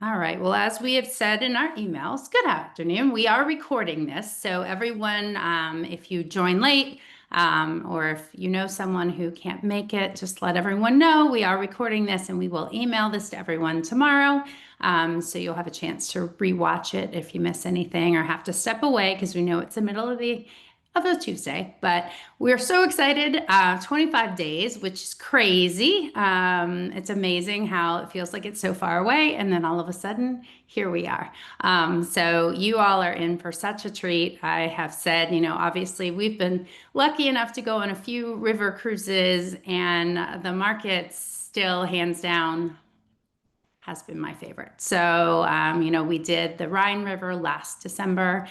All right. Well, as we have said in our emails, good afternoon. We are recording this. So everyone, if you join late, or if you know someone who can't make it, just let everyone know we are recording this and we will email this to everyone tomorrow. So you'll have a chance to rewatch it if you miss anything or have to step away because we know it's the middle of a Tuesday, but we're so excited. 25 days, which is crazy. It's amazing how it feels like it's so far away, and then all of a sudden, here we are. So you all are in for such a treat. I have said, obviously we've been lucky enough to go on a few river cruises, and the markets still hands down has been my favorite. So, we did the Rhine River last December.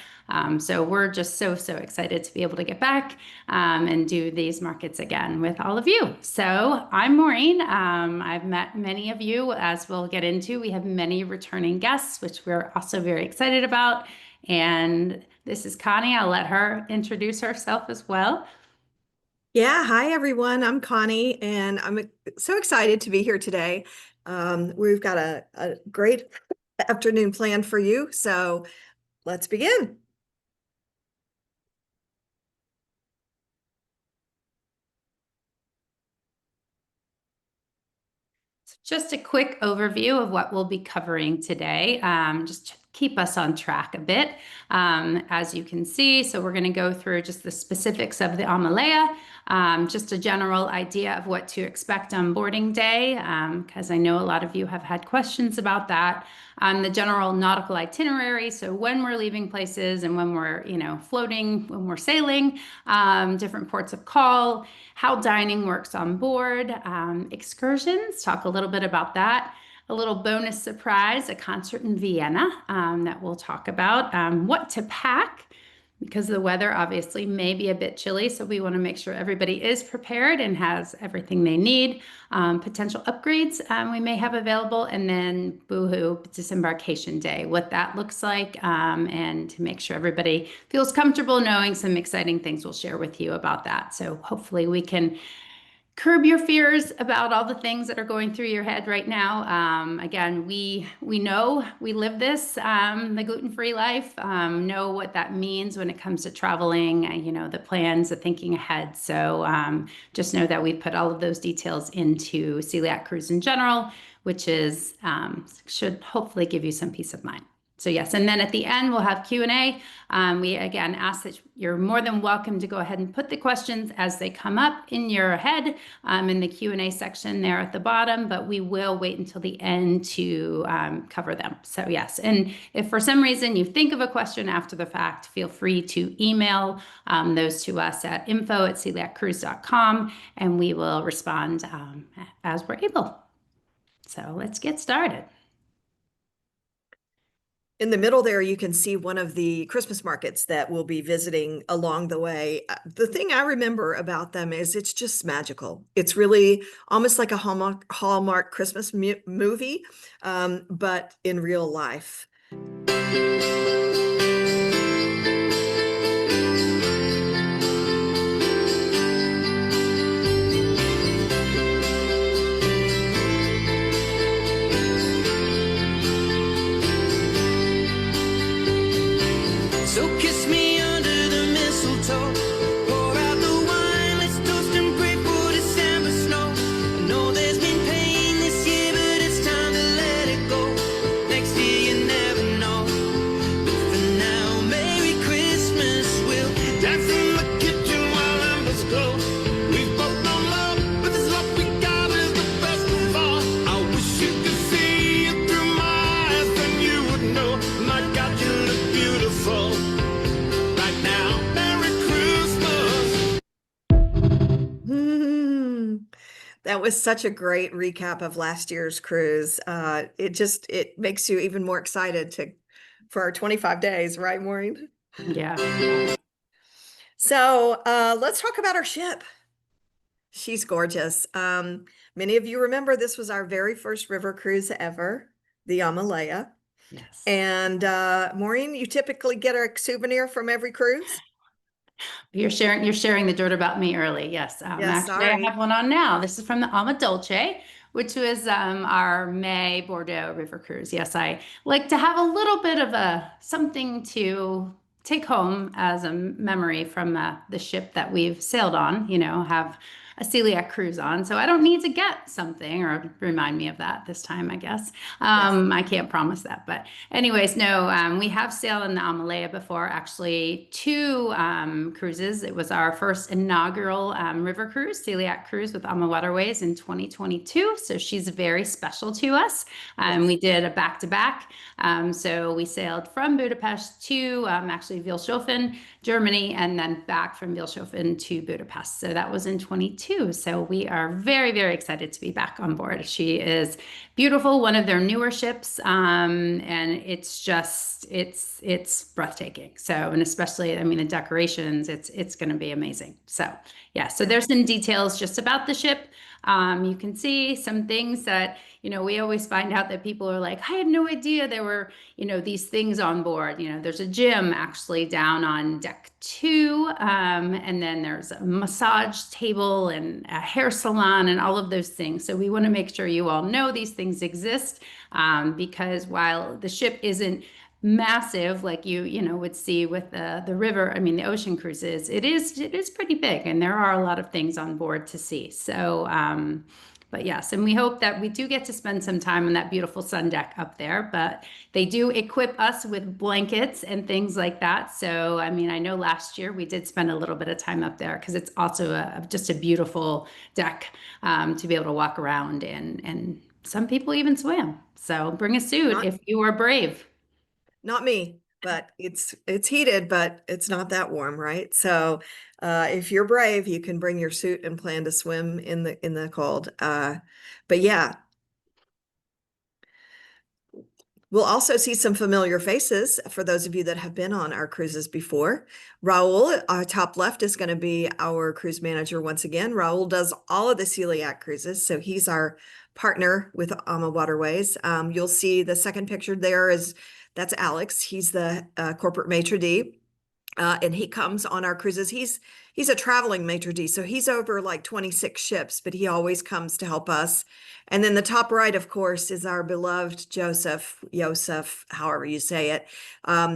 So we're just so excited to be able to get back and do these markets again with all of you. So I'm Maureen. I've met many of you, as we'll get into. We have many returning guests, which we're also very excited about. And this is Connie. I'll let her introduce herself as well. Yeah, hi everyone. I'm Connie, and I'm so excited to be here today. We've got a great afternoon planned for you, so let's begin. Just a quick overview of what we'll be covering today, just to keep us on track a bit. As you can see, so we're going to go through just the specifics of the AmaLea, just a general idea of what to expect on boarding day, because I know a lot of you have had questions about that. The general nautical itinerary, so when we're leaving places and when we're, floating, when we're sailing, different ports of call, how dining works on board, excursions, talk a little bit about that. A little bonus surprise, a concert in Vienna that we'll talk about. What to pack, because the weather obviously may be a bit chilly, so we want to make sure everybody is prepared and has everything they need. Potential upgrades we may have available, and then boohoo, disembarkation day, what that looks like, and to make sure everybody feels comfortable knowing some exciting things we'll share with you about that. So hopefully we can curb your fears about all the things that are going through your head right now. Again, we know we live this, the gluten-free life, know what that means when it comes to traveling, the plans, the thinking ahead. So just know that we've put all of those details into Celiac Cruise in general, which is should hopefully give you some peace of mind. So yes, and then at the end, we'll have Q&A. We again ask that you're more than welcome to go ahead and put the questions as they come up in your head in the Q&A section there at the bottom, but we will wait until the end to cover them. So yes, and if for some reason you think of a question after the fact, feel free to email those to us at info@celiaccruise.com, and we will respond as we're able. So let's get started. In the middle there, you can see one of the Christmas markets that we'll be visiting along the way. The thing I remember about them is it's just magical. It's really almost like a Hallmark Christmas movie, but in real life. So kiss me under the mistletoe, pour out the wine, let's toast and pray for December snow. I know there's been pain this year, but it's time to let it go. Next year you never know, but for now, Merry Christmas. We'll dance in the kitchen while embers glow. We've both known love, but this love we got is the best of all. I wish you could see it through my eyes, then you would know, my God, you look beautiful. That was such a great recap of last year's cruise. It makes you even more excited for our 25 days, right, Maureen? Yeah. So let's talk about our ship. She's gorgeous. Many of you remember this was our very first river cruise ever, the AmaLea. Yes. And Maureen, you typically get a souvenir from every cruise? You're sharing the dirt about me early. Yes. Yes, Actually, I sorry. have one on now. This is from the Ama Dolce, which was our May Bordeaux River cruise. Yes, I like to have a little bit of a something to take home as a memory from the ship that we've sailed on, have a celiac cruise on. So I don't need to get something or remind me of that this time, I guess. Yes. I can't promise that. But anyways, no, we have sailed in the AmaLea before, actually two cruises. It was our first inaugural river cruise, Celiac Cruise with Ama Waterways in 2022. So she's very special to us. Yes. We did a back-to-back. So we sailed from Budapest to actually Wilshofen, Germany, and then back from Wilshofen to Budapest. So that was in 22. So we are very, very excited to be back on board. She is beautiful, one of their newer ships, and it's breathtaking. So, and especially, I mean, the decorations, it's going to be amazing. So, yeah. So there's some details just about the ship. You can see some things that, we always find out that people are like, I had no idea there were, these things on board. There's a gym actually down on deck 2, and then there's a massage table and a hair salon and all of those things. So we want to make sure you all know these things exist, because while the ship isn't massive like you would see with the river, I mean the ocean cruises, it is pretty big, and there are a lot of things on board to see. So but yes, and we hope that we do get to spend some time on that beautiful sun deck up there. But they do equip us with blankets and things like that. So I mean, I know last year we did spend a little bit of time up there because it's also just a beautiful deck, to be able to walk around, and some people even swim. So bring a suit Not if you are brave. not me, but it's heated, but it's not that warm, right? So if you're brave, you can bring your suit and plan to swim in the cold. But yeah, we'll also see some familiar faces for those of you that have been on our cruises before. Raul, top left, is going to be our cruise manager once again. Raul does all of the celiac cruises, so he's our partner with Ama Waterways. You'll see the second picture there that's Alex. He's the corporate maitre d'. And he comes on our cruises. He's a traveling maitre d', so he's over like 26 ships, but he always comes to help us. And then the top right, of course, is our beloved Joseph, however you say it.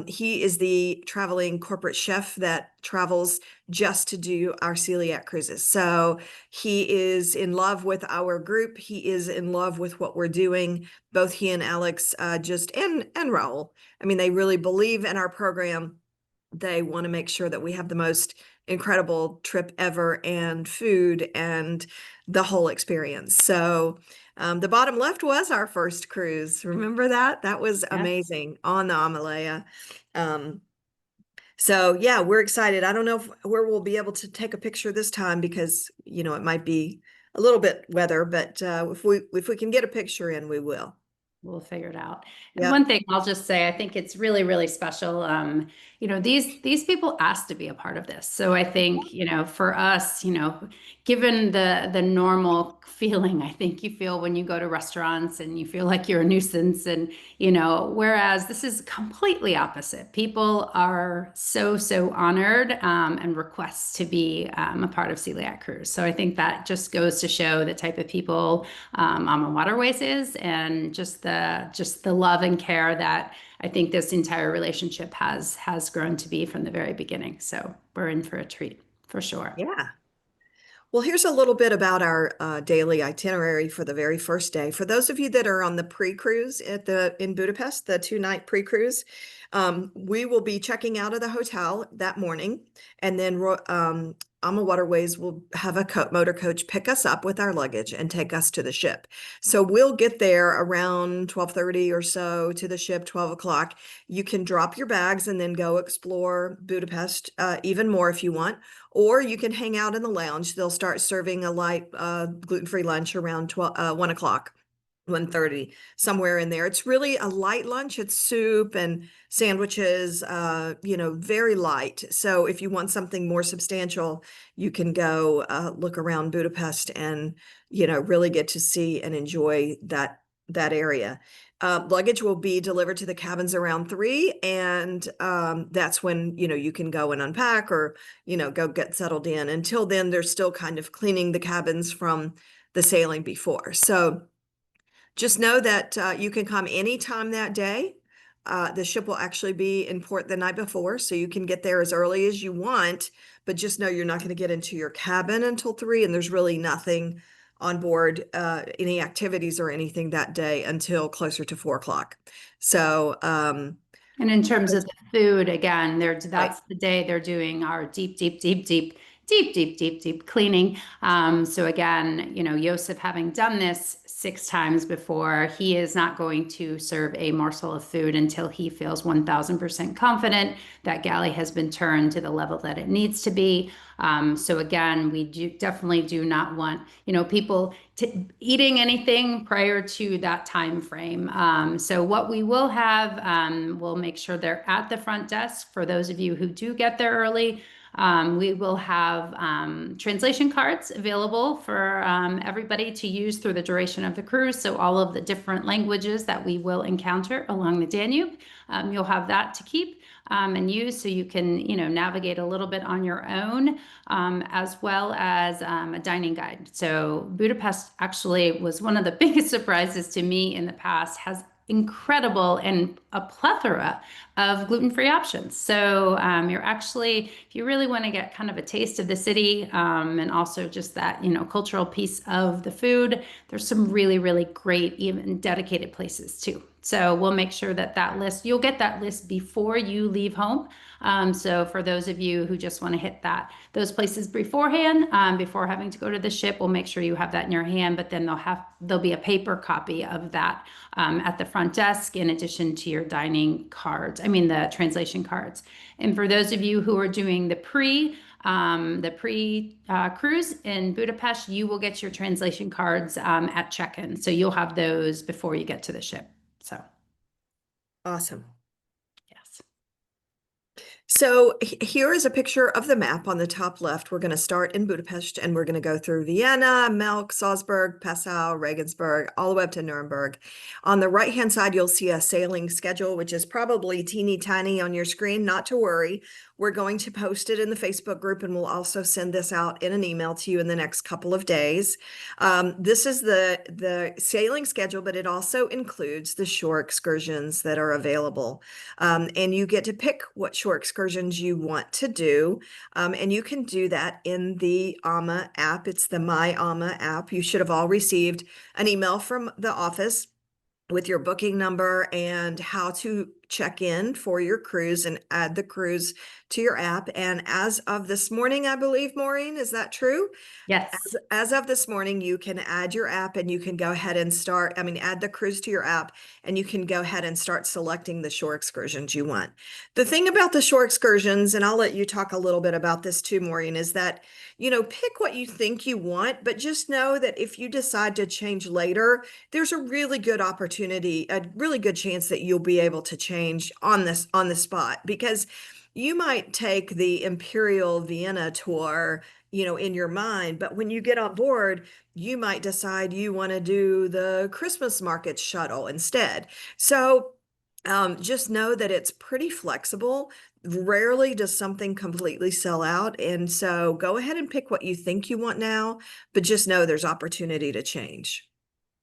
He is the traveling corporate chef that travels just to do our celiac cruises. So he is in love with our group. He is in love with what we're doing. Both he and Alex, and Raul. I mean, they really believe in our program. They want to make sure that we have the most incredible trip ever, and food and the whole experience. So the bottom left was our first cruise. Remember that? That was amazing on the AmaLea. So yeah, we're excited. I don't know where we'll be able to take a picture this time because, it might be a little bit weather, but if we can get a picture in, we will. We'll figure it out. And Yep. one thing I'll just say, I think it's really, really special. These people asked to be a part of this. So I think, for us, given the normal feeling I think you feel when you go to restaurants and you feel like you're a nuisance, and whereas this is completely opposite. People are so honored, and request to be a part of Celiac Cruise. So I think that just goes to show the type of people Ama Waterways is, and just the love and care that I think this entire relationship has grown to be from the very beginning. So we're in for a treat for sure. Yeah. Well, here's a little bit about our daily itinerary for the very first day. For those of you that are on the pre-cruise in Budapest, the 2-night pre-cruise, we will be checking out of the hotel that morning, and then Ama Waterways will have a motor coach pick us up with our luggage and take us to the ship. So we'll get there around 12:30 or so to the ship, 12 o'clock. You can drop your bags and then go explore Budapest even more if you want. Or you can hang out in the lounge. They'll start serving a light gluten-free lunch around 1 o'clock, 1:30, somewhere in there. It's really a light lunch. It's soup and sandwiches, very light. So if you want something more substantial, you can go look around Budapest and, really get to see and enjoy that area. Luggage will be delivered to the cabins around 3, and that's when you can go and unpack or go get settled in. Until then, they're still kind of cleaning the cabins from the sailing before. So just know that you can come anytime that day. The ship will actually be in port the night before, so you can get there as early as you want, but just know you're not going to get into your cabin until 3, and there's really nothing on board, any activities or anything that day until closer to 4 o'clock. So, And in terms of the food, again, right. that's the day they're doing our deep cleaning. So again, Yosef, having done this 6 times before, he is not going to serve a morsel of food until he feels 1000% confident that galley has been turned to the level that it needs to be. So again, we definitely do not want, people eating anything prior to that time frame. So what we will have, we'll make sure they're at the front desk for those of you who do get there early. We will have translation cards available for everybody to use through the duration of the cruise. So all of the different languages that we will encounter along the Danube, you'll have that to keep and use, so you can, navigate a little bit on your own, as well as a dining guide. So Budapest actually was one of the biggest surprises to me in the past, has incredible and a plethora of gluten-free options. So you're actually, if you really want to get kind of a taste of the city, and also just that, cultural piece of the food, there's some really, really great, even dedicated places too. So we'll make sure that list, you'll get that list before you leave home. So for those of you who just want to hit those places beforehand, before having to go to the ship, we'll make sure you have that in your hand, but then there'll be a paper copy of that at the front desk, in addition to your dining cards, the translation cards. And for those of you who are doing the cruise in Budapest, you will get your translation cards at check-in. So you'll have those before you get to the ship. So, Awesome. yes. So here is a picture of the map on the top left. We're going to start in Budapest, and we're going to go through Vienna, Melk, Salzburg, Passau, Regensburg, all the way up to Nuremberg. On the right-hand side, you'll see a sailing schedule, which is probably teeny tiny on your screen. Not to worry. We're going to post it in the Facebook group, and we'll also send this out in an email to you in the next couple of days. This is the sailing schedule, but it also includes the shore excursions that are available. And you get to pick what shore excursions you want to do. And you can do that in the AMA app. It's the My AMA app. You should have all received an email from the office with your booking number and how to check in for your cruise and add the cruise to your app. And as of this morning, I believe, Maureen, is that true? Yes. As of this morning, you can add your app, and you can go ahead and add the cruise to your app, and you can go ahead and start selecting the shore excursions you want. The thing about the shore excursions, and I'll let you talk a little bit about this too, Maureen, is that, pick what you think you want, but just know that if you decide to change later, there's a really good opportunity, a really good chance that you'll be able to change on the spot, because you might take the Imperial Vienna tour, in your mind, but when you get on board, you might decide you want to do the Christmas market shuttle instead. So just know that it's pretty flexible. Rarely does something completely sell out. And so go ahead and pick what you think you want now, but just know there's opportunity to change.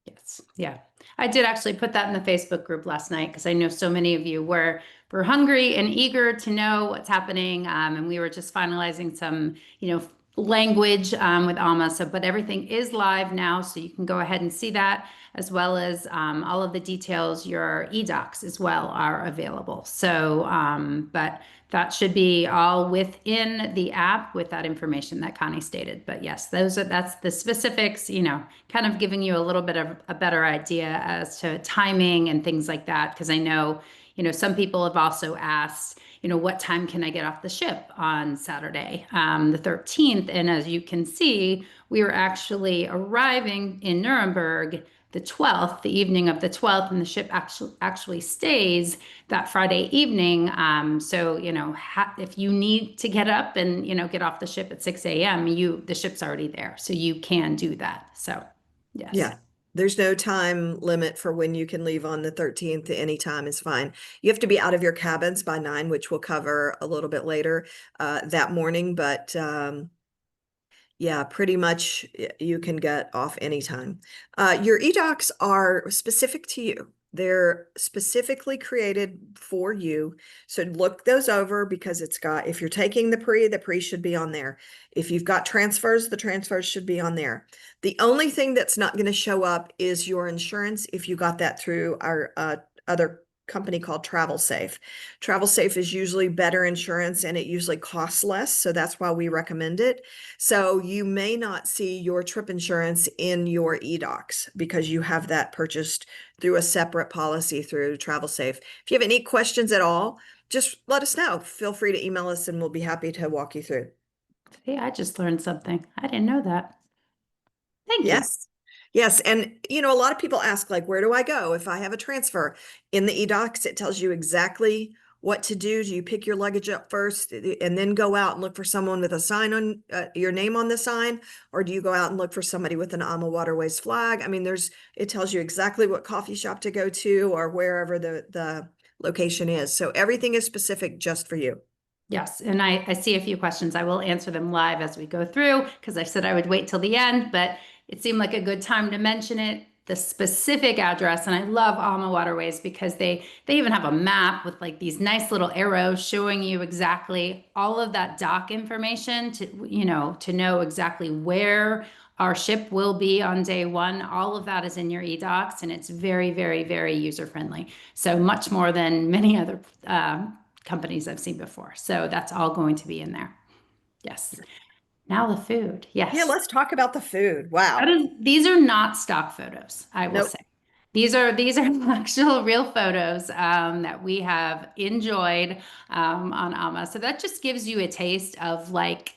Yes. Yeah. I did actually put that in the Facebook group last night, because I know so many of you were hungry and eager to know what's happening. And we were just finalizing some, language with Alma. So, but everything is live now, so you can go ahead and see that, as well as all of the details. Your eDocs as well are available. So, but that should be all within the app with that information that Connie stated. But yes, that's the specifics, kind of giving you a little bit of a better idea as to timing and things like that. Because I know, some people have also asked, what time can I get off the ship on Saturday, the 13th? And as you can see, we were actually arriving in Nuremberg the 12th, the evening of the 12th, and the ship actually stays that Friday evening. So, if you need to get up and, get off the ship at 6 a.m., the ship's already there. So you can do that. So, yes. Yeah. There's no time limit for when you can leave on the 13th. Any time is fine. You have to be out of your cabins by 9, which we'll cover a little bit later that morning. But Yeah, pretty much you can get off anytime. Your e-docs are specific to you. They're specifically created for you. So look those over because it's got, if you're taking the pre should be on there. If you've got transfers, the transfers should be on there. The only thing that's not going to show up is your insurance if you got that through our other company called Travel Safe. Travel Safe is usually better insurance and it usually costs less. So that's why we recommend it. So you may not see your trip insurance in your eDocs because you have that purchased through a separate policy through Travel Safe. If you have any questions at all, just let us know. Feel free to email us and we'll be happy to walk you through. See, I just learned something. I didn't know that. Thank you. Yes. Yes. And, a lot of people ask, like, where do I go if I have a transfer? In the eDocs, it tells you exactly what to do. Do you pick your luggage up first and then go out and look for someone with a sign on your name on the sign? Or do you go out and look for somebody with an AMA Waterways flag? I mean, it tells you exactly what coffee shop to go to or wherever the location is. So everything is specific just for you. Yes, and I see a few questions. I will answer them live as we go through because I said I would wait till the end, but it seemed like a good time to mention it. The specific address, and I love Alma Waterways because they even have a map with like these nice little arrows showing you exactly all of that dock information to know exactly where our ship will be on day one. All of that is in your eDocs, and it's very, very, very user friendly. So much more than many other companies I've seen before. So that's all going to be in there. Yes. Now the food. Yeah, Yes. let's talk about the food. Wow. These are not stock photos, I will Nope. say. These are actual real photos that we have enjoyed on Amma. So that just gives you a taste of like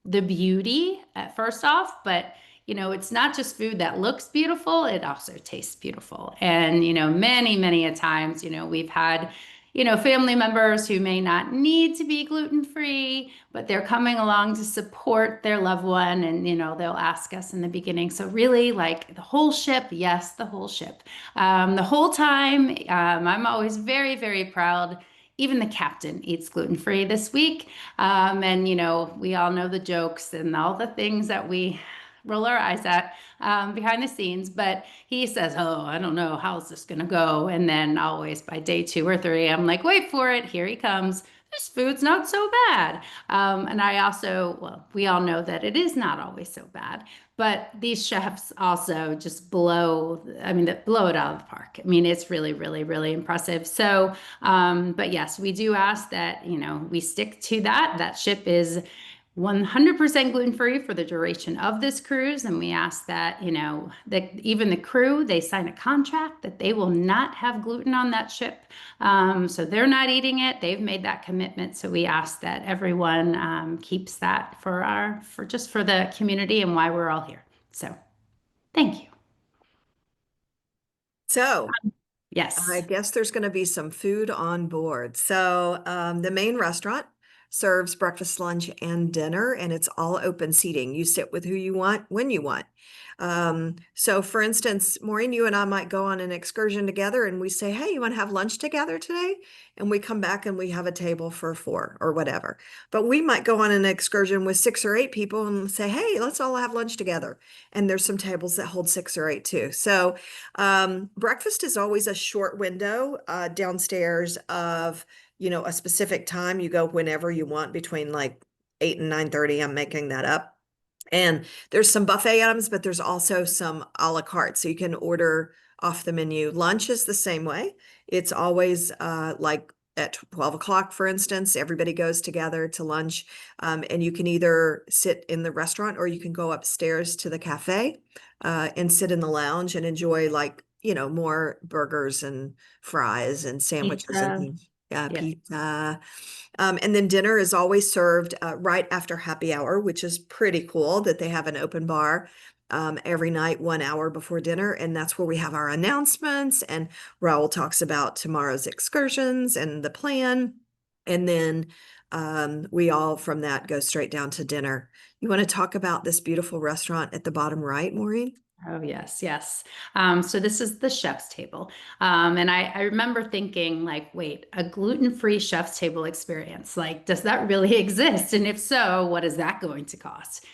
the beauty first off, but it's not just food that looks beautiful, it also tastes beautiful. And many, many a times, we've had family members who may not need to be gluten-free, but they're coming along to support their loved one. And, they'll ask us in the beginning. So really like the whole ship, yes, the whole ship. The whole time, I'm always very, very proud. Even the captain eats gluten-free this week. And, we all know the jokes and all the things that we roll our eyes at behind the scenes, but he says, "Oh, I don't know, how's this gonna go?" And then always by day 2 or 3, I'm like, "Wait for it, here he comes. This food's not so bad." And I also, well, we all know that it is not always so bad, but these chefs also just blow it out of the park. I mean, it's really, really, really impressive. So, but yes, we do ask that, we stick to that. That ship is 100% gluten-free for the duration of this cruise. And we ask that, that even the crew, they sign a contract that they will not have gluten on that ship. So they're not eating it. They've made that commitment. So we ask that everyone keeps that for the community and why we're all here. So thank you. So I Yes. guess there's going to be some food on board. So the main restaurant serves breakfast, lunch, and dinner, and it's all open seating. You sit with who you want when you want. So for instance, Maureen, you and I might go on an excursion together and we say, "Hey, you want to have lunch together today?" And we come back and we have a table for 4 or whatever. But we might go on an excursion with 6 or 8 people and say, "Hey, let's all have lunch together." And there's some tables that hold 6 or 8 too. So breakfast is always a short window downstairs of, a specific time. You go whenever you want between like 8 and 9:30. I'm making that up. And there's some buffet items, but there's also some a la carte. So you can order off the menu. Lunch is the same way. It's always like at 12 o'clock, for instance, everybody goes together to lunch. And you can either sit in the restaurant or you can go upstairs to the cafe and sit in the lounge and enjoy like, more burgers and fries and sandwiches and Pizza. things. Yeah, Yes. pizza. And then dinner is always served right after happy hour, which is pretty cool that they have an open bar every night, 1 hour before dinner. And that's where we have our announcements. And Raul talks about tomorrow's excursions and the plan. And then we all from that go straight down to dinner. You want to talk about this beautiful restaurant at the bottom right, Maureen? Oh, yes, yes. So this is the chef's table. And I remember thinking, like, wait, a gluten-free chef's table experience, like, does that really exist? And if so, what is that going to cost?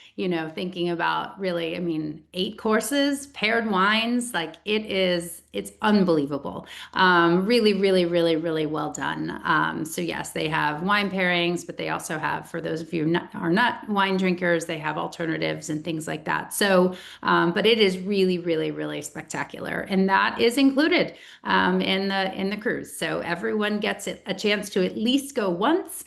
Thinking about really, I mean, 8 courses, paired wines, like it's unbelievable. Really, really, really, really well done. So yes, they have wine pairings, but they also have, for those of you who are not wine drinkers, they have alternatives and things like that. So but it is really, really, really spectacular, and that is included in the cruise. So everyone gets a chance to at least go once.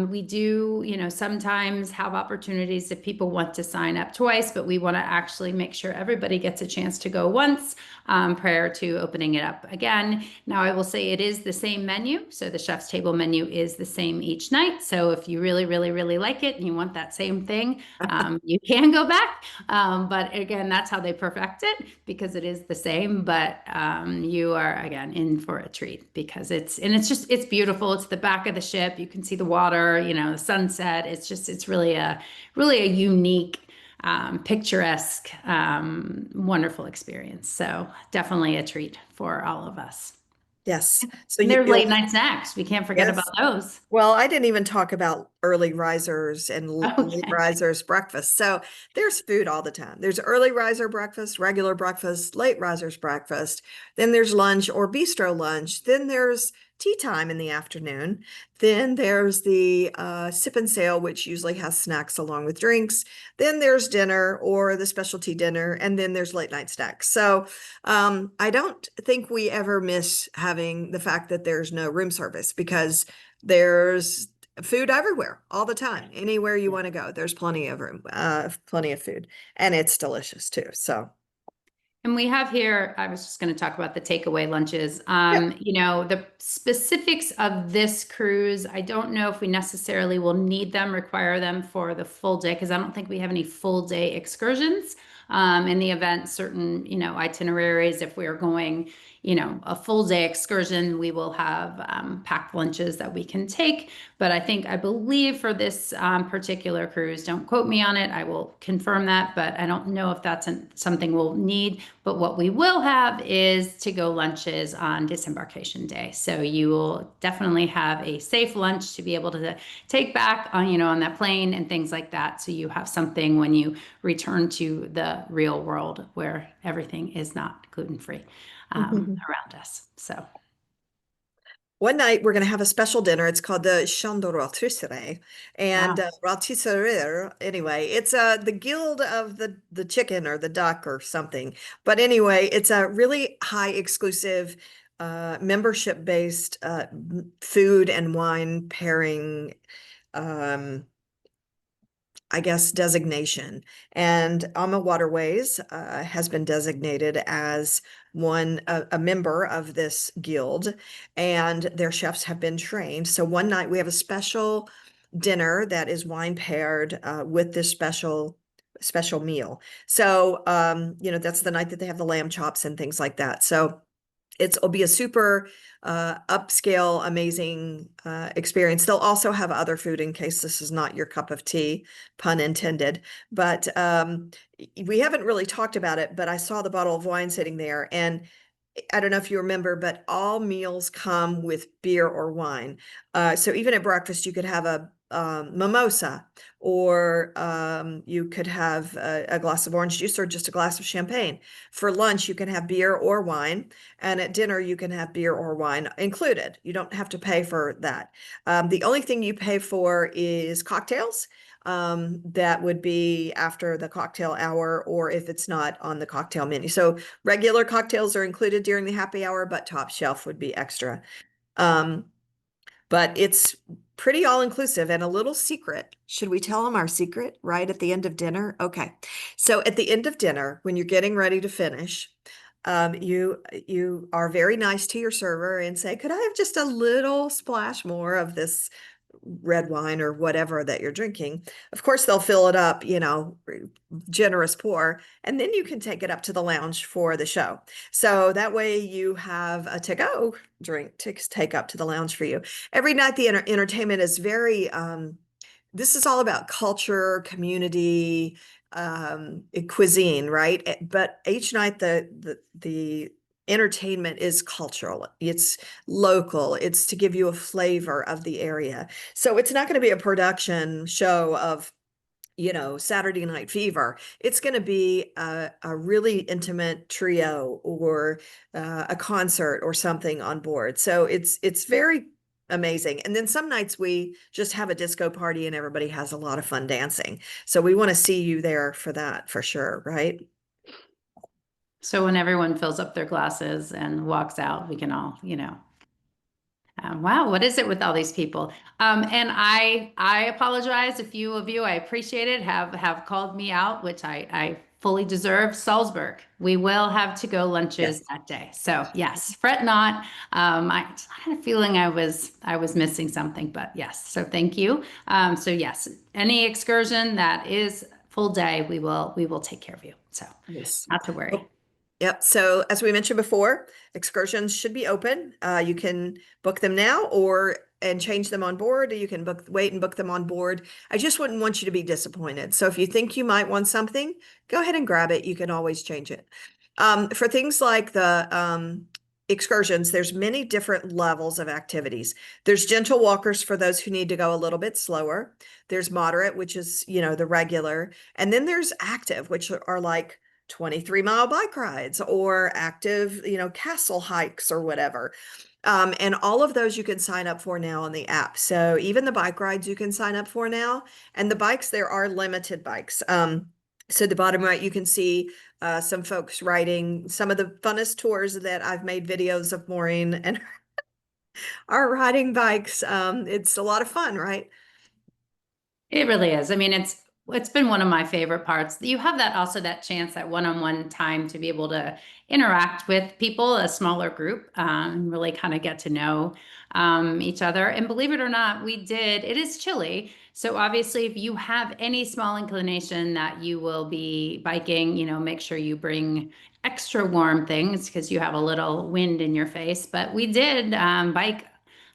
We do, sometimes have opportunities if people want to sign up twice, but we want to actually make sure everybody gets a chance to go once prior to opening it up again. Now, I will say it is the same menu. So the chef's table menu is the same each night. So if you really, really, really like it and you want that same thing, you can go back. But again, that's how they perfect it because it is the same. But you are again in for a treat because it's beautiful. It's the back of the ship. You can see the water, the sunset. It's really a unique, picturesque, wonderful experience. So definitely a treat for all of us. Yes. So And you, there's you'll, late night snacks. We can't forget about yes. those. Well, I didn't even talk about early risers and late Okay. risers breakfast. So there's food all the time. There's early riser breakfast, regular breakfast, late risers breakfast. Then there's lunch or bistro lunch. Then there's tea time in the afternoon. Then there's the sip and sail, which usually has snacks along with drinks. Then there's dinner or the specialty dinner. And then there's late night snacks. So I don't think we ever miss having the fact that there's no room service because there's food everywhere all the time. Anywhere you want to go, there's plenty of room, plenty of food, and it's delicious too. So, And we have here, I was just going to talk about the takeaway lunches. yeah. The specifics of this cruise, I don't know if we necessarily will need them, require them for the full day, because I don't think we have any full day excursions. In the event, certain, itineraries, if we are going, a full day excursion, we will have packed lunches that we can take. But I believe for this particular cruise, don't quote me on it, I will confirm that, but I don't know if that's something we'll need. But what we will have is to-go lunches on disembarkation day. So you will definitely have a safe lunch to be able to take back on that plane and things like that. So you have something when you return to the real world where everything is not gluten-free around us. So. One night we're going to have a special dinner. It's called the Chambre Rotisserie, and Wow. rotisserie. Anyway, it's the guild of the chicken or the duck or something. But anyway, it's a really high exclusive membership based food and wine pairing I guess, designation. And AMA Waterways has been designated as a member of this guild, and their chefs have been trained. So one night we have a special dinner that is wine paired with this special meal. So that's the night that they have the lamb chops and things like that. So it'll be a super upscale, amazing experience. They'll also have other food in case this is not your cup of tea, pun intended. But we haven't really talked about it, but I saw the bottle of wine sitting there, and I don't know if you remember, but all meals come with beer or wine. So even at breakfast, you could have a mimosa, or you could have a glass of orange juice or just a glass of champagne. For lunch, you can have beer or wine. And at dinner, you can have beer or wine included. You don't have to pay for that. The only thing you pay for is cocktails. That would be after the cocktail hour, or if it's not on the cocktail menu. So regular cocktails are included during the happy hour, but top shelf would be extra. Um, but it's pretty all inclusive. And a little secret. Should we tell them our secret right at the end of dinner? Okay. So at the end of dinner, when you're getting ready to finish, you are very nice to your server and say, could I have just a little splash more of this red wine or whatever that you're drinking? Of course, they'll fill it up, generous pour, and then you can take it up to the lounge for the show. So that way you have a to-go drink to take up to the lounge for you. Every night the entertainment is very, this is all about culture, community, cuisine, right? But each night the entertainment is cultural. It's local. It's to give you a flavor of the area. So it's not going to be a production show of, Saturday Night Fever. It's going to be a really intimate trio or a concert or something on board. So it's very amazing. And then some nights we just have a disco party and everybody has a lot of fun dancing. So we want to see you there for that for sure, right? So when everyone fills up their glasses and walks out, we can all, wow, what is it with all these people? And I apologize, a few of you, I appreciate it, have called me out, which I fully deserve. Salzburg, we will have to go lunches Yes. that day. So yes, fret not. I had a feeling I was missing something, but yes. So thank you. So yes, any excursion that is full day, we will take care of you. So Yes. not to worry. Yep. So as we mentioned before, excursions should be open. You can book them now and change them on board. Or you can wait and book them on board. I just wouldn't want you to be disappointed. So if you think you might want something, go ahead and grab it. You can always change it. For things like the excursions, there's many different levels of activities. There's gentle walkers for those who need to go a little bit slower. There's moderate, which is, the regular. And then there's active, which are like 23-mile bike rides or active, castle hikes or whatever. And all of those you can sign up for now on the app. So even the bike rides you can sign up for now. And the bikes, there are limited bikes. So the bottom right, you can see some folks riding some of the funnest tours that I've made videos of Maureen and are riding bikes. It's a lot of fun, right? It really is. I mean, it's been one of my favorite parts. You have that chance, that one-on-one time to be able to interact with people, a smaller group, and really kind of get to know each other. And believe it or not, it is chilly. So obviously, if you have any small inclination that you will be biking, make sure you bring extra warm things because you have a little wind in your face. But we did bike.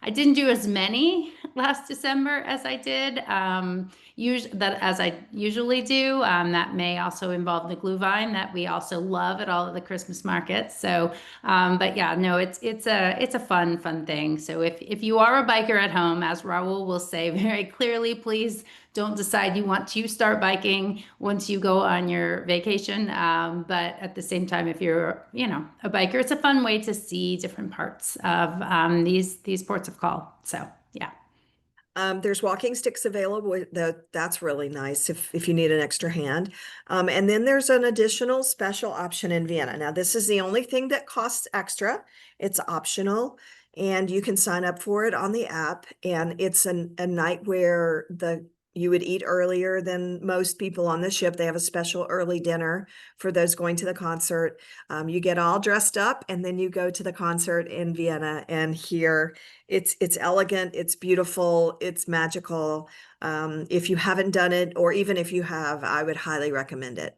I didn't do as many last December as I did, as I usually do. That may also involve the glühwein that we also love at all of the Christmas markets. So, but yeah, no, it's a fun thing. So if you are a biker at home, as Raul will say very clearly, please don't decide you want to start biking once you go on your vacation. But at the same time, if you're, a biker, it's a fun way to see different parts of these ports of call. So yeah. There's walking sticks available. That's really nice if you need an extra hand. And then there's an additional special option in Vienna. Now, this is the only thing that costs extra. It's optional, and you can sign up for it on the app. And it's a night where you would eat earlier than most people on the ship. They have a special early dinner for those going to the concert. You get all dressed up, and then you go to the concert in Vienna. And here, it's elegant, it's beautiful, it's magical. If you haven't done it, or even if you have, I would highly recommend it.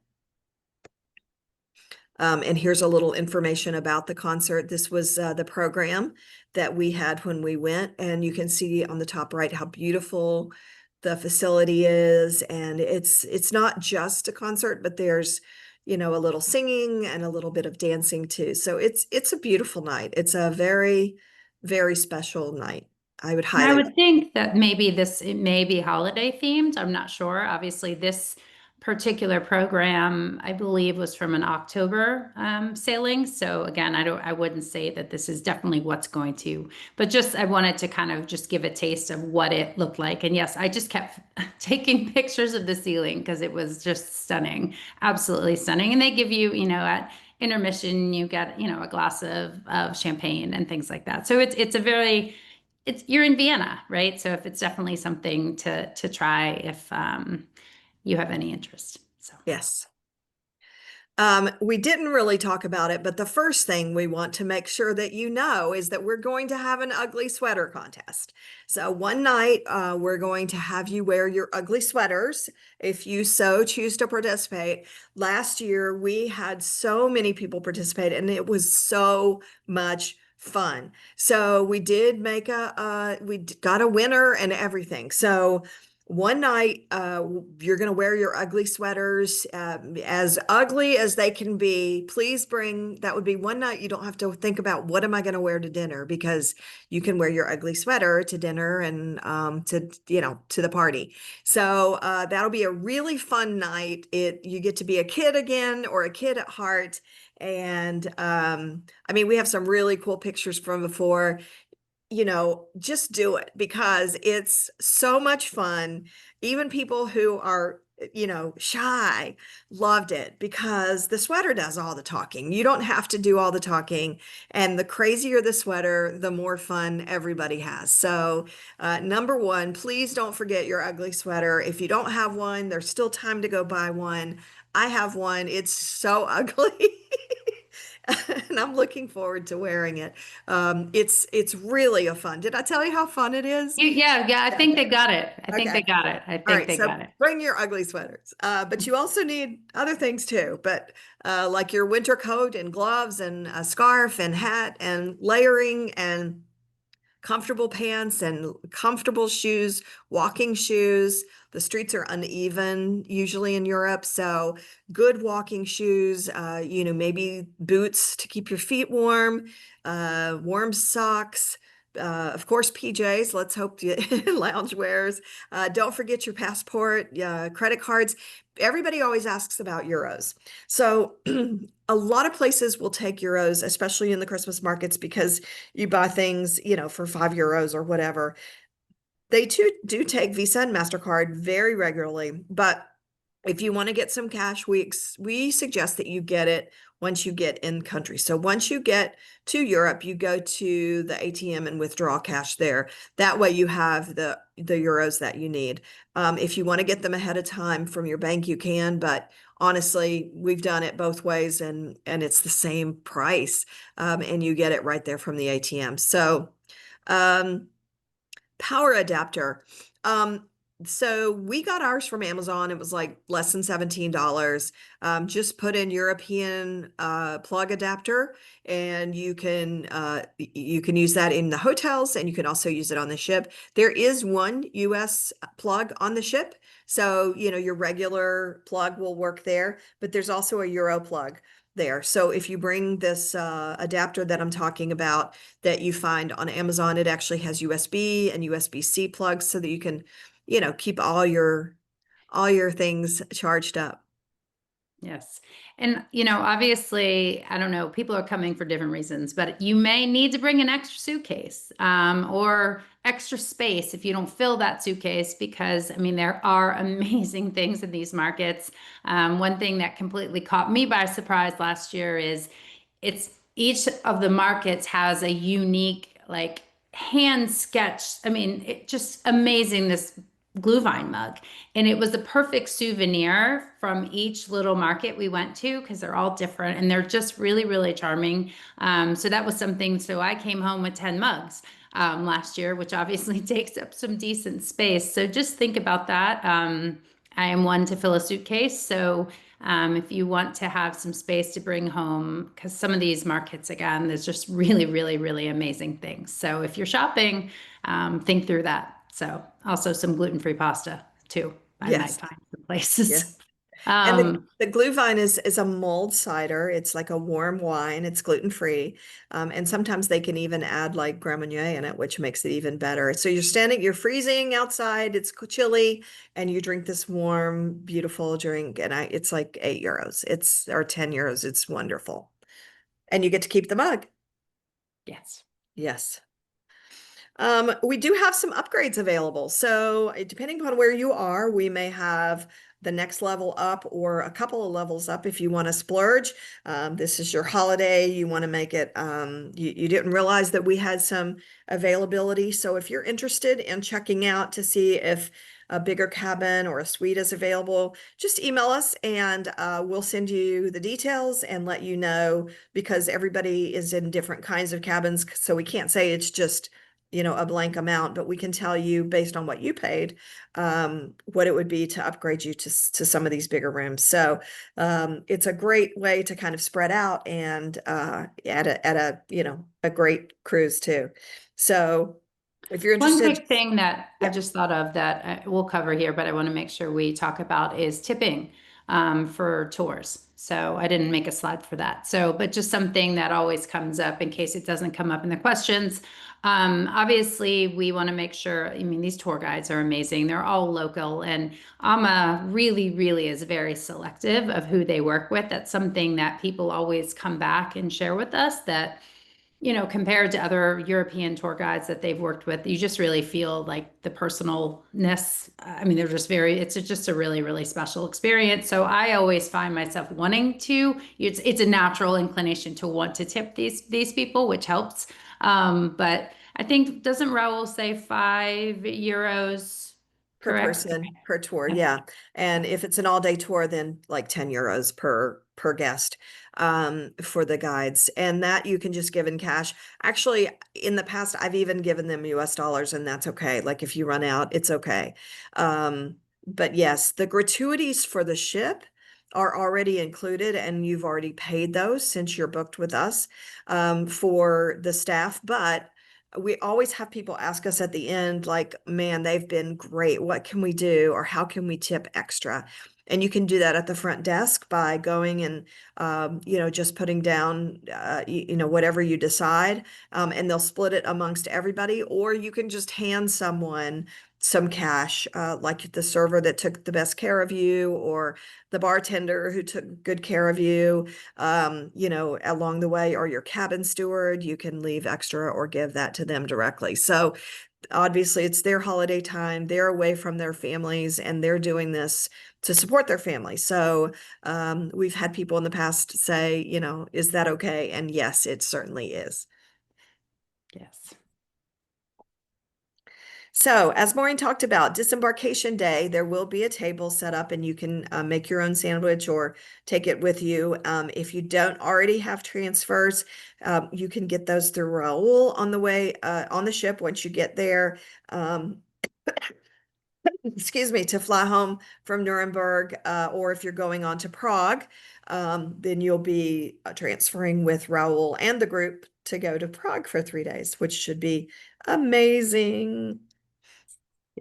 And here's a little information about the concert. This was the program that we had when we went, and you can see on the top right how beautiful the facility is. And it's not just a concert, but there's a little singing and a little bit of dancing too. So it's a beautiful night. It's a very, very special night. I would And I highly. would think that maybe it may be holiday themed. I'm not sure. Obviously, this particular program, I believe, was from an October sailing. So again, I wouldn't say that this is definitely what's going to, but just I wanted to kind of just give a taste of what it looked like. And yes, I just kept taking pictures of the ceiling because it was just stunning, absolutely stunning. And they give you, at intermission, you get, a glass of champagne and things like that. So it's a very you're in Vienna, right? So if it's definitely something to try if you have any interest. So Yes. We didn't really talk about it, but the first thing we want to make sure that you know is that we're going to have an ugly sweater contest. So one night, we're going to have you wear your ugly sweaters if you so choose to participate. Last year, we had so many people participate, and it was so much fun. So we did we got a winner and everything. So One night, you're going to wear your ugly sweaters, as ugly as they can be. Please bring, that would be one night you don't have to think about what am I going to wear to dinner, because you can wear your ugly sweater to dinner and to the party. So that'll be a really fun night. You get to be a kid again, or a kid at heart. And I mean, we have some really cool pictures from before. Just do it because it's so much fun. Even people who are, shy loved it because the sweater does all the talking. You don't have to do all the talking. And the crazier the sweater, the more fun everybody has. So, number one, please don't forget your ugly sweater. If you don't have one, there's still time to go buy one. I have one. It's so ugly. And I'm looking forward to wearing it. It's really a fun. Did I tell you how fun it is? Yeah, I think they got it. I think they Okay. got it. I All think right. they So got it. bring your ugly sweaters. But you also need other things too. But like your winter coat and gloves and a scarf and hat and layering and comfortable pants and comfortable shoes, walking shoes. The streets are uneven usually in Europe, so good walking shoes, maybe boots to keep your feet warm, warm socks, of course, PJs. Let's hope you lounge wears. Don't forget your passport, credit cards. Everybody always asks about euros. So a lot of places will take euros, especially in the Christmas markets, because you buy things, for €5 or whatever. They too do take Visa and MasterCard very regularly, but if you want to get some cash, we suggest that you get it once you get in country. So once you get to Europe, you go to the ATM and withdraw cash there. That way you have the euros that you need. If you want to get them ahead of time from your bank, you can, but honestly, we've done it both ways and it's the same price. And you get it right there from the ATM. So, power adapter. So we got ours from Amazon. It was like less than $17. Just put in European plug adapter, and you can use that in the hotels, and you can also use it on the ship. There is one US plug on the ship, so your regular plug will work there, but there's also a Euro plug there. So if you bring this adapter that I'm talking about that you find on Amazon, it actually has USB and USB-C plugs so that you can, keep all your things charged up. Yes. And, obviously, I don't know, people are coming for different reasons, but you may need to bring an extra suitcase or extra space if you don't fill that suitcase, because, I mean, there are amazing things in these markets. One thing that completely caught me by surprise last year is each of the markets has a unique, like, hand sketched. I mean, it just amazing, this Glühwein mug. And it was the perfect souvenir from each little market we went to, because they're all different and they're just really, really charming. So that was something. So I came home with 10 mugs last year, which obviously takes up some decent space. So just think about that. I am one to fill a suitcase. So if you want to have some space to bring home, because some of these markets, again, there's just really, really, really amazing things. So if you're shopping, think through that. So also some gluten-free pasta too. I might Yes. find some places. Yes. And the, Um, the Glühwein is a mulled cider. It's like a warm wine. It's gluten-free. And sometimes they can even add like Grand Marnier in it, which makes it even better. So you're freezing outside, it's chilly, and you drink this warm, beautiful drink. And it's like €8. Or €10. It's wonderful. And you get to keep the mug. yes. Yes. We do have some upgrades available. So depending upon where you are, we may have the next level up or a couple of levels up if you want to splurge. This is your holiday. You want to make it, you didn't realize that we had some availability. So if you're interested in checking out to see if a bigger cabin or a suite is available, just email us and we'll send you the details and let you know, because everybody is in different kinds of cabins. So we can't say it's just a blank amount, but we can tell you based on what you paid, what it would be to upgrade you to some of these bigger rooms. So it's a great way to kind of spread out and at a great cruise too. So If you're One interested, quick thing that I yeah, just thought of that we'll cover here, but I want to make sure we talk about is tipping for tours. So I didn't make a slide for that. So, but just something that always comes up in case it doesn't come up in the questions. Obviously, we want to make sure, I mean, these tour guides are amazing. They're all local, and AMA really, really is very selective of who they work with. That's something that people always come back and share with us that compared to other European tour guides that they've worked with, you just really feel like the personalness. I mean, they're just it's just a really, really special experience. So I always find myself wanting to, it's a natural inclination to want to tip these people, which helps. But I think, doesn't Raul say €5, per correct? person per tour, Okay. yeah. And if it's an all-day tour, then like 10 euros per guest for the guides. And that you can just give in cash. Actually, in the past, I've even given them US dollars, and that's okay. Like if you run out, it's okay. But yes, the gratuities for the ship are already included, and you've already paid those since you're booked with us for the staff. But we always have people ask us at the end, like, man, they've been great. What can we do? Or how can we tip extra? And you can do that at the front desk by going and, just putting down, whatever you decide, and they'll split it amongst everybody. Or you can just hand someone some cash, like the server that took the best care of you, or the bartender who took good care of you, along the way, or your cabin steward. You can leave extra or give that to them directly. So obviously it's their holiday time, they're away from their families, and they're doing this to support their family. So we've had people in the past say, is that okay? And yes, it certainly is. Yes. So, as Maureen talked about, disembarkation day, there will be a table set up, and you can make your own sandwich or take it with you. If you don't already have transfers, you can get those through Raul on the way on the ship once you get there. Excuse me, to fly home from Nuremberg, or if you're going on to Prague, then you'll be transferring with Raul and the group to go to Prague for 3 days, which should be amazing.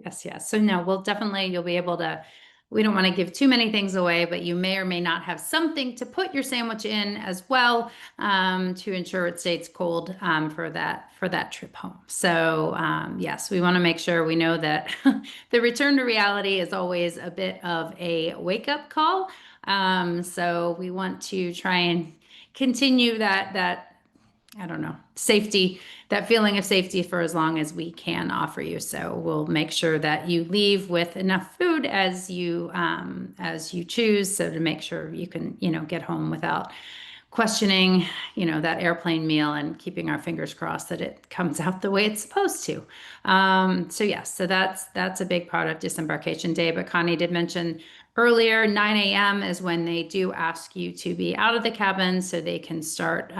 Yes, yes. So no, you'll be able to, we don't want to give too many things away, but you may or may not have something to put your sandwich in as well, to ensure it stays cold, for that trip home. So, yes, we want to make sure we know that the return to reality is always a bit of a wake-up call. So we want to try and continue that I don't know, safety, that feeling of safety for as long as we can offer you. So we'll make sure that you leave with enough food as you choose. So to make sure you can, get home without questioning, that airplane meal, and keeping our fingers crossed that it comes out the way it's supposed to. So yes, so that's a big part of disembarkation day. But Connie did mention earlier, 9 a.m. is when they do ask you to be out of the cabin so they can start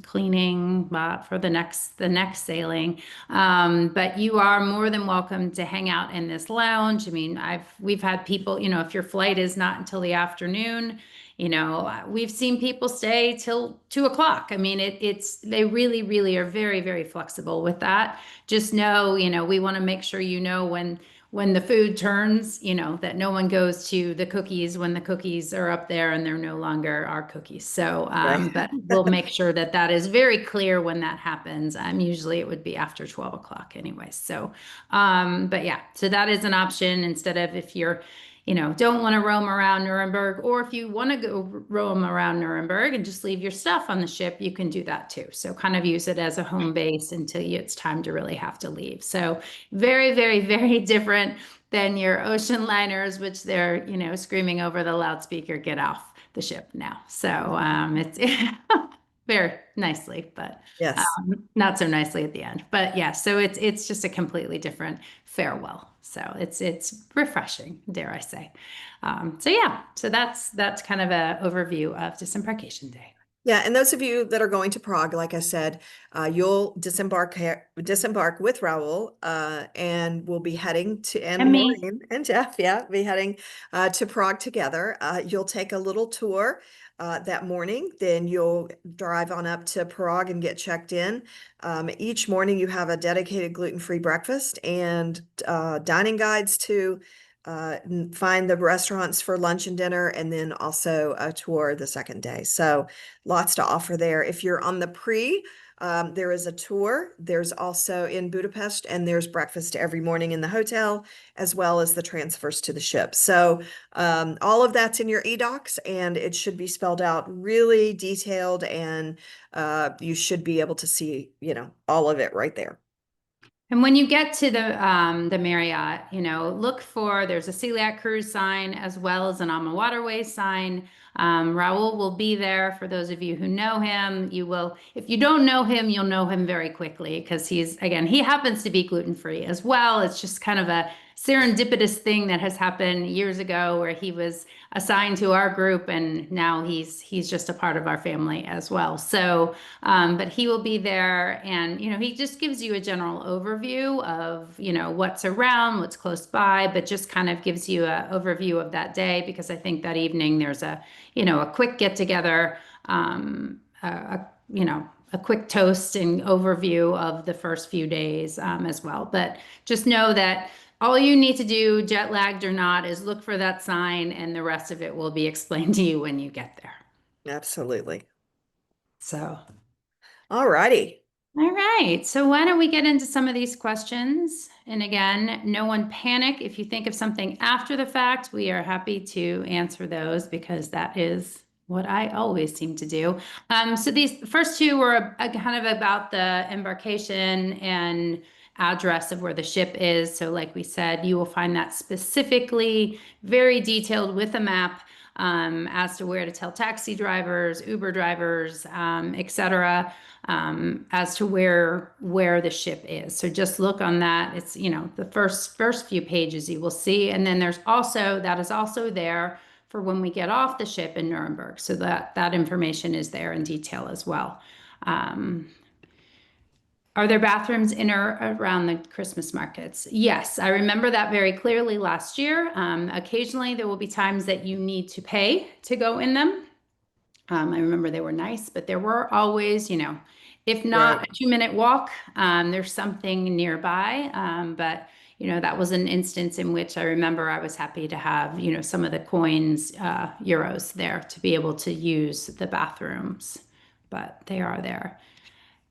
cleaning for the next sailing. But you are more than welcome to hang out in this lounge. I mean, we've had people, if your flight is not until the afternoon, we've seen people stay till 2 o'clock. I mean, they really, really are very, very flexible with that. Just know, we want to make sure, when the food turns, that no one goes to the cookies when the cookies are up there and they're no longer our cookies. So, Right. but we'll make sure that is very clear when that happens. Usually it would be after 12 o'clock anyway. So, but yeah, so that is an option instead of, if you're, don't want to roam around Nuremberg, or if you want to go roam around Nuremberg and just leave your stuff on the ship, you can do that too. So kind of use it as a home base until it's time to really have to leave. So very, very, very different than your ocean liners, which they're, screaming over the loudspeaker, get off the ship now. So it's very nicely, but Yes. not so nicely at the end. But yeah, so it's just a completely different farewell. So it's refreshing, dare I say. So yeah, so that's kind of an overview of disembarkation day. Yeah, and those of you that are going to Prague, like I said, you'll disembark with Raul, and we'll be heading to, and And me. Maureen and Jeff, yeah, be heading to Prague together. You'll take a little tour that morning, then you'll drive on up to Prague and get checked in. Each morning you have a dedicated gluten-free breakfast and dining guides to find the restaurants for lunch and dinner, and then also a tour the second day. So lots to offer there. If you're on the there is a tour. There's also in Budapest, and there's breakfast every morning in the hotel, as well as the transfers to the ship. So all of that's in your eDocs, and it should be spelled out really detailed, and you should be able to see, all of it right there. And when you get to the Marriott, look for there's a Celiac Cruise sign as well as an Alma Waterways sign. Raul will be there for those of you who know him. You will, if you don't know him, you'll know him very quickly because he happens to be gluten-free as well. It's just kind of a serendipitous thing that has happened years ago where he was assigned to our group and now he's just a part of our family as well. So but he will be there and, he just gives you a general overview of, what's around, what's close by, but just kind of gives you an overview of that day because I think that evening there's a quick get together, a quick toast and overview of the first few days as well. But just know that all you need to do, jet lagged or not, is look for that sign and the rest of it will be explained to you when you get there. Absolutely. So. All righty. All right, so why don't we get into some of these questions? And again, no one panic. If you think of something after the fact, we are happy to answer those because that is what I always seem to do. So these first two were kind of about the embarkation and address of where the ship is. So like we said, you will find that specifically very detailed with a map as to where to tell taxi drivers, Uber drivers, etc as to where the ship is. So just look on that. It's, the first few pages you will see. And then that is also there for when we get off the ship in Nuremberg. So that information is there in detail as well. Are there bathrooms in or around the Christmas markets? Yes, I remember that very clearly last year. Occasionally there will be times that you need to pay to go in them. I remember they were nice, but there were always, if not Right. a 2-minute walk, there's something nearby. But, that was an instance in which I remember I was happy to have, some of the coins, euros there to be able to use the bathrooms, but they are there.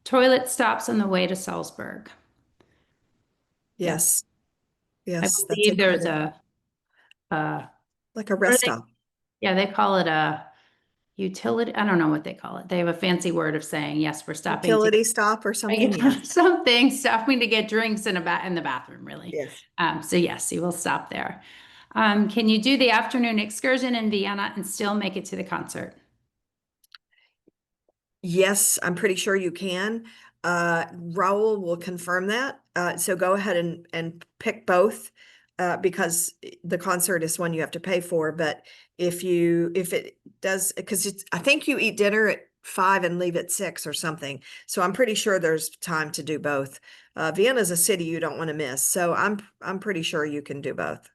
Toilet stops on the way to Salzburg. Yeah, Yes. I Yes, that's believe there's included. a, Like a what are rest they? stop. Yeah, they call it a utility. I don't know what they call it. They have a fancy word of saying, yes, we're stopping to Utility stop or I something. Yes. get something, stopping to get drinks in the bathroom, really. Yes. So yes, you will stop there. Can you do the afternoon excursion in Vienna and still make it to the concert? Yes, I'm pretty sure you can. Raul will confirm that. So go ahead and pick both, because the concert is one you have to pay for. But if it does, because I think you eat dinner at 5 and leave at 6 or something. So I'm pretty sure there's time to do both. Vienna is a city you don't want to miss. So I'm pretty sure you can do both.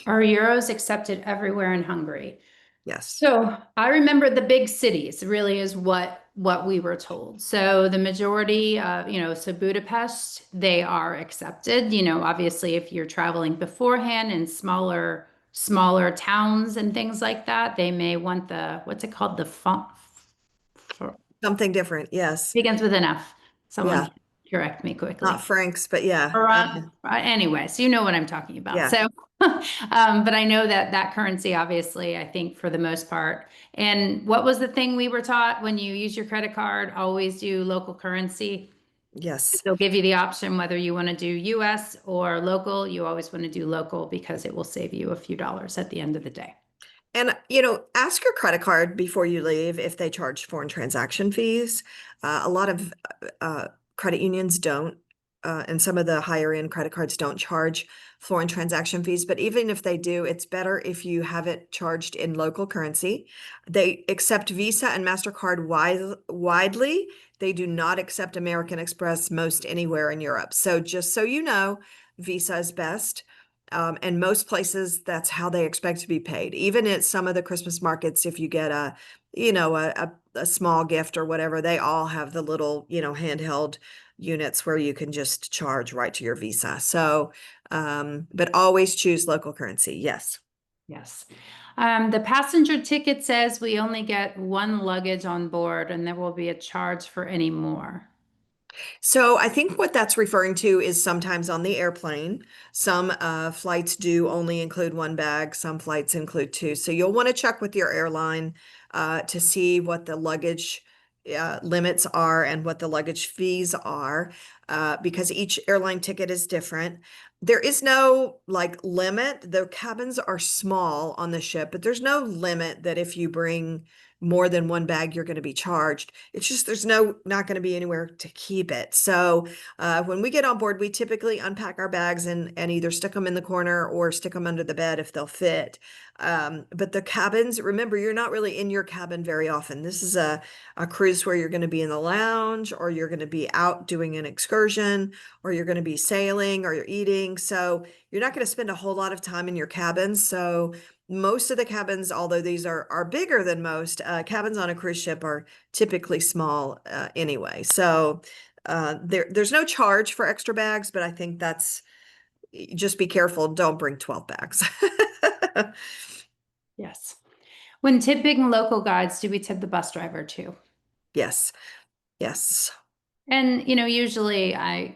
Are euros accepted everywhere in Hungary? Yes. So I remember the big cities really is what we were told. So the majority of, so Budapest, they are accepted. Obviously if you're traveling beforehand in smaller towns and things like that, they may want what's it called? The font Something different. Yes. begins with an F. Someone Yeah. can correct me quickly. Not Frank's, but yeah. Anyway, so you know what I'm talking about. Yeah. So, but I know that currency, obviously, I think for the most part. And what was the thing we were taught when you use your credit card? Always do local currency. Yes. They'll give you the option whether you want to do US or local. You always want to do local because it will save you a few dollars at the end of the day. And, ask your credit card before you leave if they charge foreign transaction fees. A lot of credit unions don't. and some of the higher end credit cards don't charge foreign transaction fees, but even if they do, it's better if you have it charged in local currency. They accept Visa and MasterCard widely. They do not accept American Express most anywhere in Europe. So just so you know, Visa is best. And most places, that's how they expect to be paid. Even at some of the Christmas markets, if you get a small gift or whatever, they all have the little, handheld units where you can just charge right to your Visa. So, but always choose local currency. Yes. Yes. The passenger ticket says we only get one luggage on board and there will be a charge for any more. So I think what that's referring to is sometimes on the airplane, some flights do only include one bag, some flights include two. So you'll want to check with your airline to see what the luggage limits are and what the luggage fees are, because each airline ticket is different. There is no like limit. The cabins are small on the ship, but there's no limit that if you bring more than one bag, you're going to be charged. It's just there's not going to be anywhere to keep it. So when we get on board, we typically unpack our bags and either stick them in the corner or stick them under the bed if they'll fit. But the cabins, remember, you're not really in your cabin very often. This is a cruise where you're going to be in the lounge, or you're going to be out doing an excursion, or you're going to be sailing, or you're eating. So you're not going to spend a whole lot of time in your cabin. So most of the cabins, although these are bigger than most, cabins on a cruise ship are typically small anyway. So there's no charge for extra bags, but I think just be careful. Don't bring 12 bags. Yes. When tipping local guides, do we tip the bus driver too? Yes. Yes. And, usually I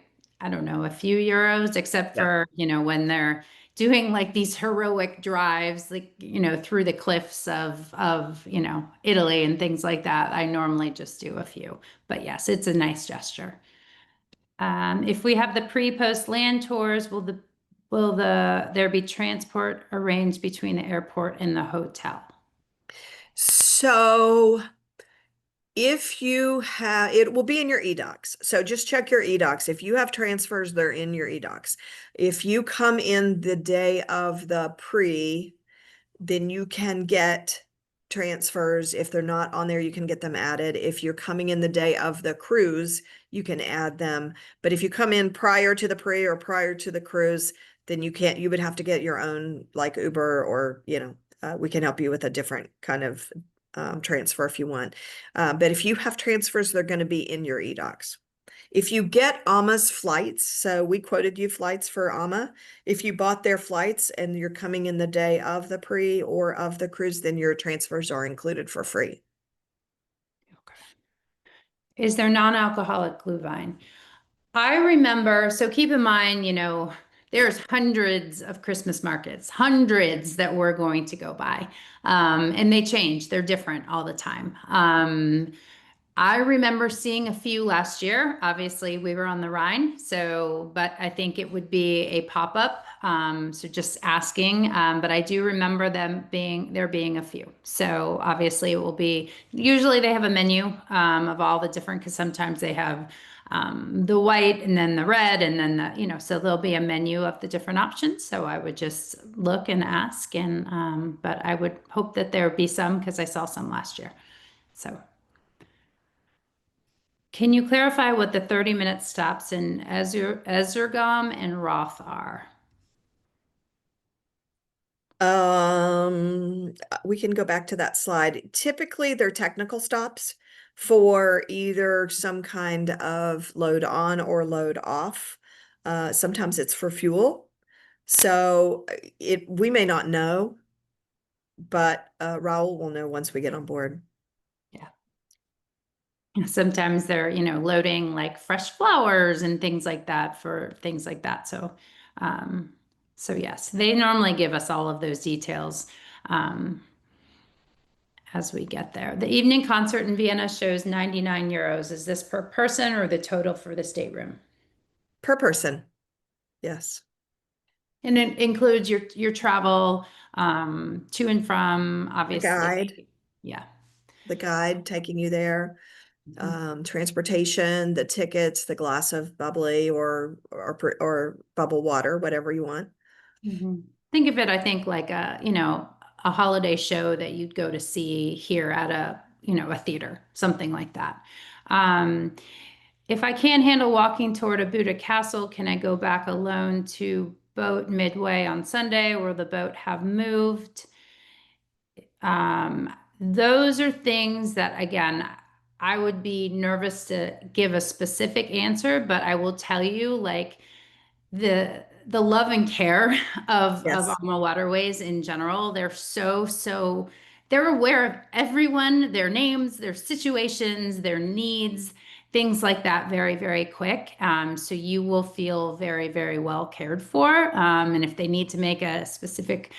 don't know, a few euros, except Yeah. for, when they're doing like these heroic drives, like, through the cliffs of, Italy and things like that. I normally just do a few, but yes, it's a nice gesture. If we have the pre-post land tours, will there be transport arranged between the airport and the hotel? So if you have, it will be in your eDocs. So just check your eDocs. If you have transfers, they're in your eDocs. If you come in the day of the pre, then you can get transfers. If they're not on there, you can get them added. If you're coming in the day of the cruise, you can add them. But if you come in prior to the pre or prior to the cruise, then you would have to get your own like Uber, or, we can help you with a different kind of transfer if you want. But if you have transfers, they're going to be in your eDocs. If you get AMA's flights, so we quoted you flights for AMA. If you bought their flights and you're coming in the day of the pre or of the cruise, then your transfers are included for free. Okay. Is there non-alcoholic Glühwein? I remember, so keep in mind, there's hundreds of Christmas markets, hundreds that we're going to go by. And they change, they're different all the time. I remember seeing a few last year. Obviously, we were on the Rhine, but I think it would be a pop-up. So just asking. But I do remember there being a few. So obviously it will be, usually they have a menu of all the different, because sometimes they have the white and then the red and then so there'll be a menu of the different options. So I would just look and ask, but I would hope that there would be some, because I saw some last year. So. Can you clarify what the 30-minute stops in Ezergom and Roth are? We can go back to that slide. Typically, they're technical stops for either some kind of load on or load off. Sometimes it's for fuel. So we may not know, but Raul will know once we get on board. Yeah. Sometimes they're, loading like fresh flowers and things like that for things like that. So yes, they normally give us all of those details as we get there. The evening concert in Vienna shows 99 euros. Is this per person or the total for the stateroom? Per person. Yes. And it includes your travel to and from, The obviously. guide. Yeah. The guide taking you there. transportation, the tickets, the glass of bubbly or bubble water, whatever you want. Mhm. Think of it, I think, like a holiday show that you'd go to see here at a theater, something like that. Um, if I can't handle walking toward a Buddha castle, can I go back alone to boat midway on Sunday where the boat have moved? Those are things that, again, I would be nervous to give a specific answer, but I will tell you, like, the love and care of Yes. Alma Waterways in general. They're they're aware of everyone, their names, their situations, their needs, things like that very, very quick. So you will feel very, very well cared for. And if they need to make a specific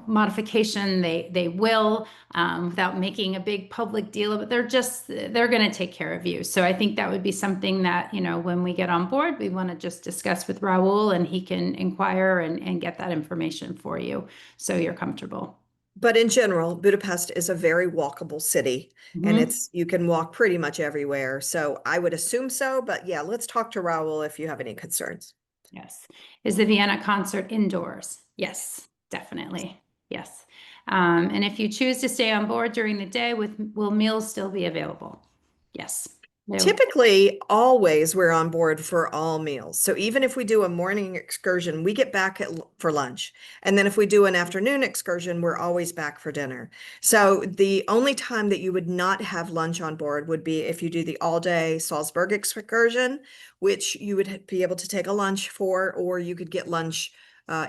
modification, they will, without making a big public deal of it. They're going to take care of you. So I think that would be something that, when we get on board, we want to just discuss with Raul and he can inquire and get that information for you so you're comfortable. But in general, Budapest is a very walkable city and Mhm. you can walk pretty much everywhere. So I would assume so, but yeah, let's talk to Raul if you have any concerns. Yes. Is the Vienna concert indoors? Yes, definitely. Yes. And if you choose to stay on board during the day, will meals still be available? Yes. No. Typically, always we're on board for all meals. So even if we do a morning excursion, we get back for lunch. And then if we do an afternoon excursion, we're always back for dinner. So the only time that you would not have lunch on board would be if you do the all-day Salzburg excursion, which you would be able to take a lunch for, or you could get lunch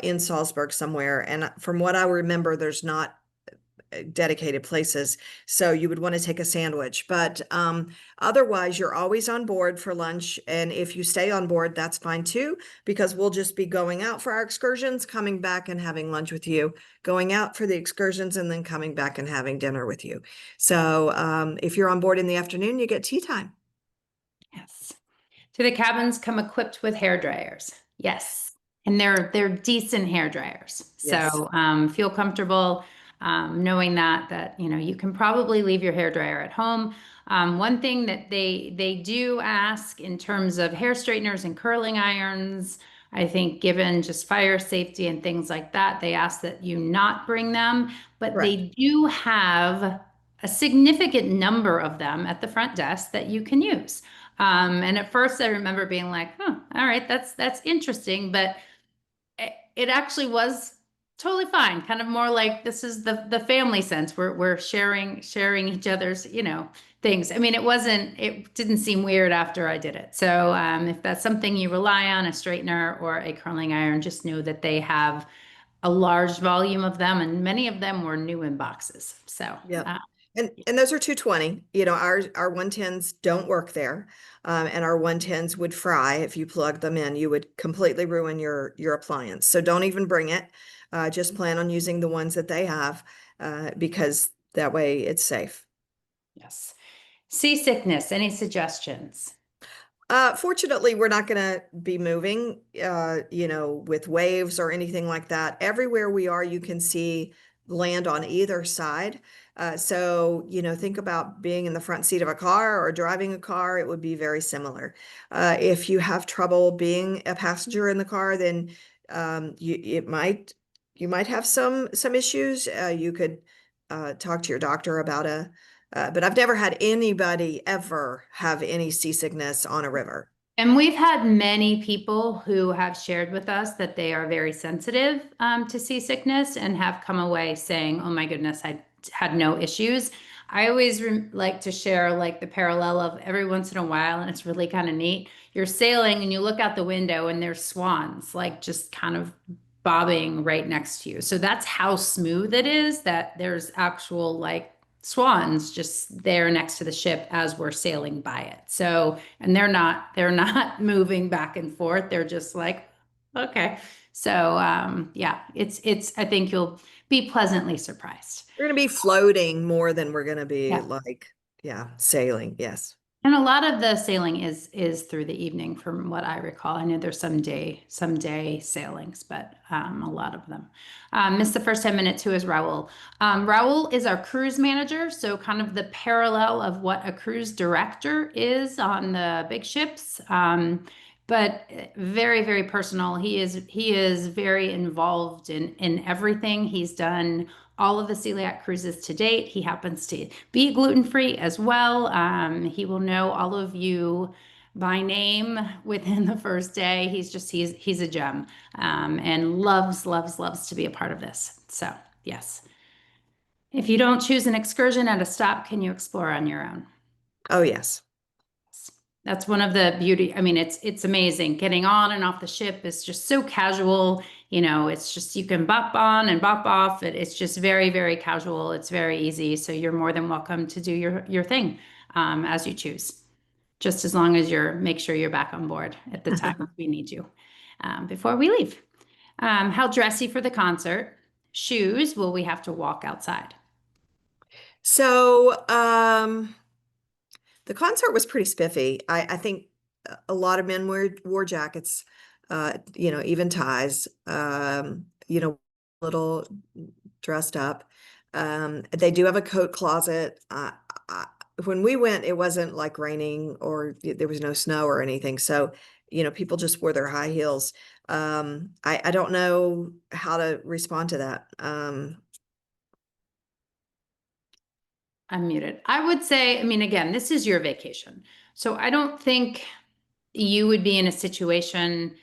in Salzburg somewhere. And from what I remember, there's not dedicated places. So you would want to take a sandwich. But otherwise, you're always on board for lunch. And if you stay on board, that's fine too, because we'll just be going out for our excursions, coming back and having lunch with you, going out for the excursions, and then coming back and having dinner with you. So if you're on board in the afternoon, you get tea time. Yes. Do the cabins come equipped with hair dryers? Yes. And they're decent hair dryers. Yes. So feel comfortable knowing that you can probably leave your hair dryer at home. One thing that they do ask in terms of hair straighteners and curling irons, I think given just fire safety and things like that, they ask that you not bring them, but Correct. they do have a significant number of them at the front desk that you can use. And at first I remember being like, huh, all right, that's interesting. But it actually was totally fine. Kind of more like this is the family sense. We're sharing each other's, things. I mean, it didn't seem weird after I did it. So if that's something you rely on, a straightener or a curling iron, just know that they have a large volume of them, and many of them were new in boxes. So Yeah. And those are 220. Our 110s don't work there. And our 110s would fry if you plug them in. You would completely ruin your appliance. So don't even bring it. Just plan on using the ones that they have because that way it's safe. yes. Seasickness, any suggestions? Fortunately, we're not going to be moving, with waves or anything like that. Everywhere we are, you can see land on either side. So, think about being in the front seat of a car or driving a car, it would be very similar. If you have trouble being a passenger in the car, then you might have some issues. You could talk to your doctor about but I've never had anybody ever have any seasickness on a river. And we've had many people who have shared with us that they are very sensitive to seasickness and have come away saying, "Oh my goodness, I had no issues." I always like to share like the parallel of every once in a while, and it's really kind of neat. You're sailing and you look out the window and there's swans like just kind of bobbing right next to you. So that's how smooth it is that there's actual like swans just there next to the ship as we're sailing by it. So, and they're not moving back and forth. They're just like, okay. So, yeah, it's I think you'll be pleasantly surprised. We're going to be floating more than we're going to be Yeah. like, yeah, sailing. Yes. And a lot of the sailing is through the evening, from what I recall. I know there's some day sailings, but a lot of them. Missed the first 10 minutes. Who is Raul? Raul is our cruise manager, so kind of the parallel of what a cruise director is on the big ships. But very, very personal. He is very involved in everything. He's done all of the celiac cruises to date. He happens to be gluten-free as well. He will know all of you by name within the first day. He's a gem, and loves to be a part of this. So yes, if you don't choose an excursion at a stop, can you explore on your own? Oh, yes. That's one of the beauty. I mean, it's amazing. Getting on and off the ship is just so casual. It's just you can bop on and bop off. It's just very, very casual. It's very easy. So you're more than welcome to do your thing as you choose. Just as long as make sure you're back on board at the time we need you before we leave. How dressy for the concert? Shoes, will we have to walk outside? So, the concert was pretty spiffy. I think a lot of men wore jackets, even ties, little dressed up. They do have a coat closet. When we went, it wasn't like raining or there was no snow or anything. So, people just wore their high heels. I don't know how to respond to that. I'm muted. I would say, I mean, again, this is your vacation. So I don't think you would be in a situation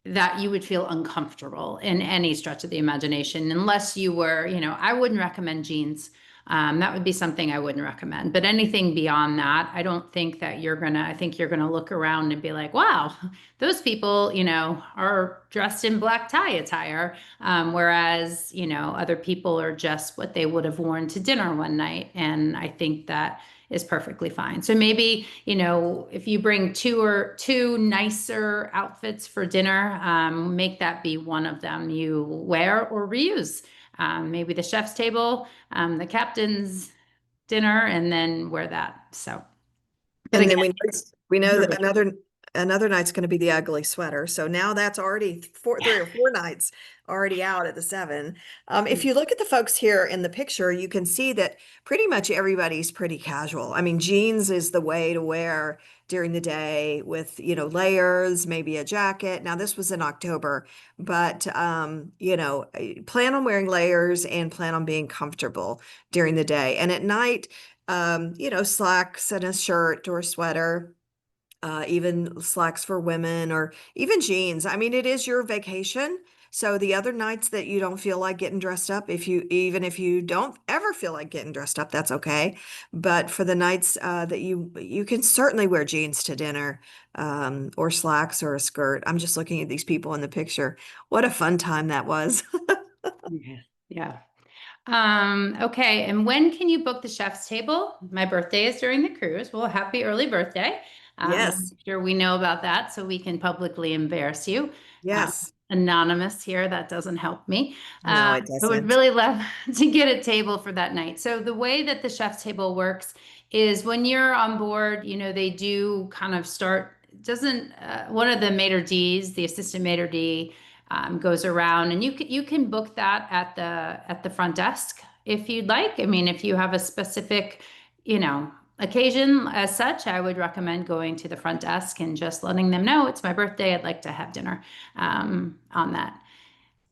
that you would feel uncomfortable in any stretch of the imagination, unless you were, I wouldn't recommend jeans. That would be something I wouldn't recommend. But anything beyond that, I don't think that I think you're gonna look around and be like, wow, those people, are dressed in black tie attire. Whereas, other people are just what they would have worn to dinner one night. And I think that is perfectly fine. So maybe, if you bring two nicer outfits for dinner, make that be one of them you wear or reuse. Maybe the chef's table, the captain's dinner, and then wear that. So, but And then again, we know your that another night's going to be the ugly sweater. So now that's already 3 or 4 nights already out at the 7. If you look at the folks here in the picture, you can see that pretty much everybody's pretty casual. I mean, jeans is the way to wear during the day with, layers, maybe a jacket. Now this was in October, but, plan on wearing layers and plan on being comfortable during the day. And at night, slacks and a shirt or a sweater, even slacks for women or even jeans. I mean, it is your vacation. So the other nights that you don't feel like getting dressed up, even if you don't ever feel like getting dressed up, that's okay. But for the nights that you can certainly wear jeans to dinner, or slacks or a skirt. I'm just looking at these people in the picture. What a fun time that was. Yeah. Yeah. Okay. And when can you book the chef's table? My birthday is during the cruise. Well, happy early birthday. Yes. I'm sure we know about that, so we can publicly embarrass you. Yes. Anonymous here, that doesn't help me. No, it I would doesn't. really love to get a table for that night. So the way that the chef's table works is when you're on board, they do kind of start, doesn't one of the maitre d's, the assistant maitre d, goes around, and you can book that at the front desk if you'd like. I mean, if you have a specific, occasion as such, I would recommend going to the front desk and just letting them know it's my birthday. I'd like to have dinner on that.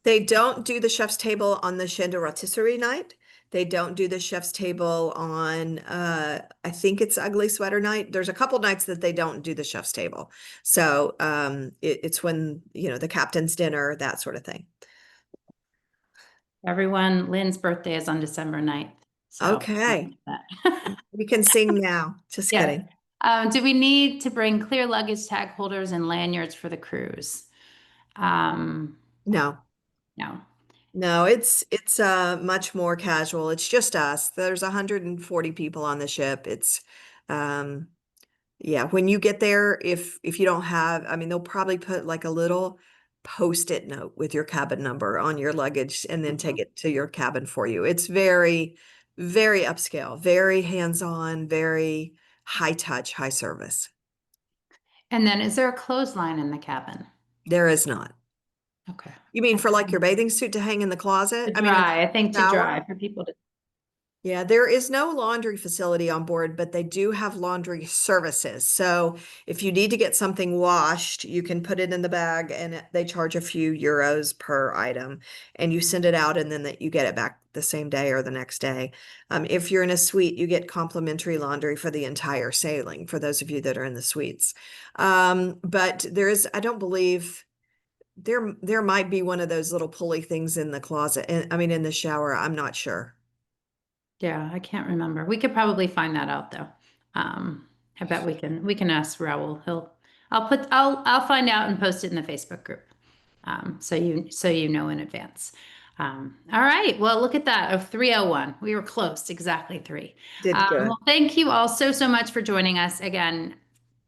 They don't do the chef's table on the Chien de Rotisserie night. They don't do the chef's table on, I think it's Ugly Sweater night. There's a couple nights that they don't do the chef's table. So it's when, the captain's dinner, that sort of thing. Everyone, Lynn's birthday is on December 9th. So Okay. that. We can sing now. Just Yeah. kidding. Do we need to bring clear luggage tag holders and lanyards for the cruise? No. No. No, it's much more casual. It's just us. There's 140 people on the ship. It's yeah, when you get there, if you don't have, I mean, they'll probably put like a little post-it note with your cabin number on your luggage and then take it to your cabin for you. It's very, very upscale, very hands-on, very high touch, high service. And then is there a clothesline in the cabin? There is not. Okay. You mean for like your bathing suit to hang in the closet? To I mean, in dry, I the think to shower? dry for people to. Yeah, there is no laundry facility on board, but they do have laundry services. So if you need to get something washed, you can put it in the bag and they charge a few euros per item and you send it out and then you get it back the same day or the next day. If you're in a suite, you get complimentary laundry for the entire sailing for those of you that are in the suites. But I don't believe there might be one of those little pulley things in the closet. And I mean, in the shower, I'm not sure. Yeah, I can't remember. We could probably find that out though. Um, I bet we can ask Raul. I'll find out and post it in the Facebook group. So you know in advance. All right. Well, look at that. Oh, 301. We were close, exactly three. Did good. Well, thank you all so much for joining us. Again,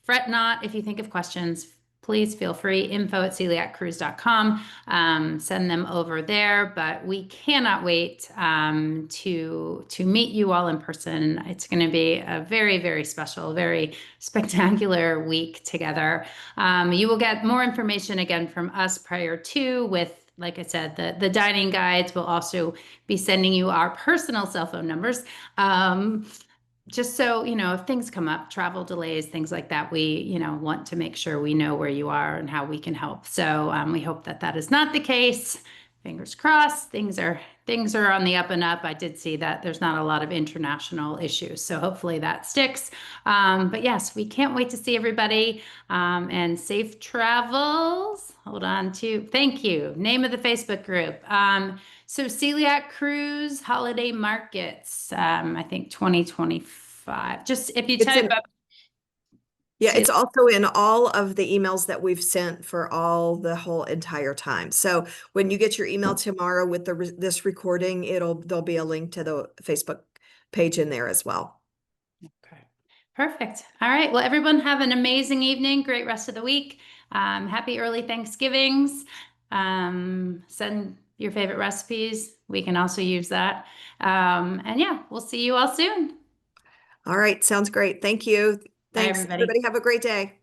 fret not if you think of questions. Please feel free, info@celiaccruise.com. Send them over there. But we cannot wait to meet you all in person. It's going to be a very, very special, very spectacular week together. You will get more information again from us prior to with, like I said, the dining guides. Will also be sending you our personal cell phone numbers. Just so, if things come up, travel delays, things like that, we, want to make sure we know where you are and how we can help. So we hope that that is not the case. Fingers crossed, things are on the up and up. I did see that there's not a lot of international issues, so hopefully that sticks. But yes, we can't wait to see everybody and safe travels. Hold on to thank you. Name of the Facebook group. So Celiac Cruise Holiday Markets, I think 2025. Just if you It's type in, up yeah, Celiac. it's also in all of the emails that we've sent for the whole entire time. So when you get your email tomorrow with this recording, there'll be a link to the Facebook page in there as well. Okay. Perfect. All right. Well, everyone have an amazing evening. Great rest of the week. Happy early Thanksgivings. Send your favorite recipes. We can also use that. And yeah, we'll see you all soon. All right, sounds great. Thank you. Bye, Thanks, everybody. everybody. Have a great day.